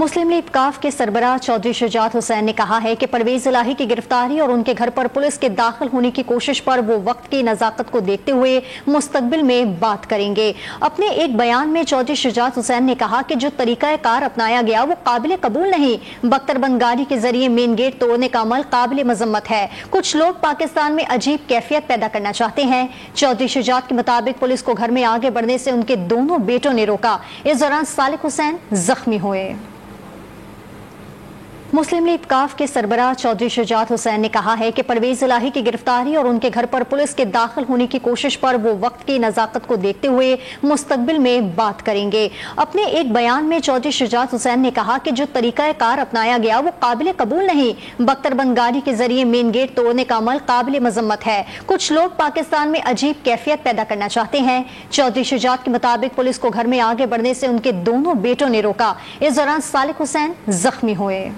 مسلم league کاف کے سربراہ چودھری شجاعت حسین نے کہا ہے کہ پرویز الہی کی گرفتاری اور ان کے گھر پر پولیس کے داخل ہونے کی کوشش پر وہ وقت کی نزاکت کو دیکھتے ہوئے مستقبل میں بات کریں گے۔ اپنے ایک بیان میں چودھری شجاعت حسین نے کہا کہ جو طریقہ کار اپنایا گیا وہ قابل قبول نہیں۔ بختر بند گاڑی کے ذریعے مین گیٹ توڑنے کا عمل قابل مذمت ہے۔ کچھ لوگ پاکستان میں عجیب کیفیت پیدا کرنا چاہتے ہیں۔ چودھری شجاعت کے مطابق پولیس کو گھر میں آگے بڑھنے سے ان کے دونوں بیٹوں نے روکا۔ اس دوران صالح حسین زخمی ہوئے۔ مسلم لیگ کاف کے سربراہ چودھری شجاعت حسین نے کہا ہے کہ پرویز الہی کی گرفتاری اور ان کے گھر پر پولیس کے داخل ہونے کی کوشش پر وہ وقت کی نزاکت کو دیکھتے ہوئے مستقبل میں بات کریں گے۔ اپنے ایک بیان میں چودھری شجاعت حسین نے کہا کہ جو طریقہ کار اپنایا گیا وہ قابل قبول نہیں۔ بختر بند گاڑی کے ذریعے مین گیٹ توڑنے کا عمل قابل مذمت ہے۔ کچھ لوگ پاکستان میں عجیب کیفیت پیدا کرنا چاہتے ہیں۔ چودھری شجاعت کے مطابق پولیس کو گھر میں آگے بڑھنے سے ان کے دونوں بیٹوں نے روکا۔ اس دوران صالح حسین زخمی ہوئے۔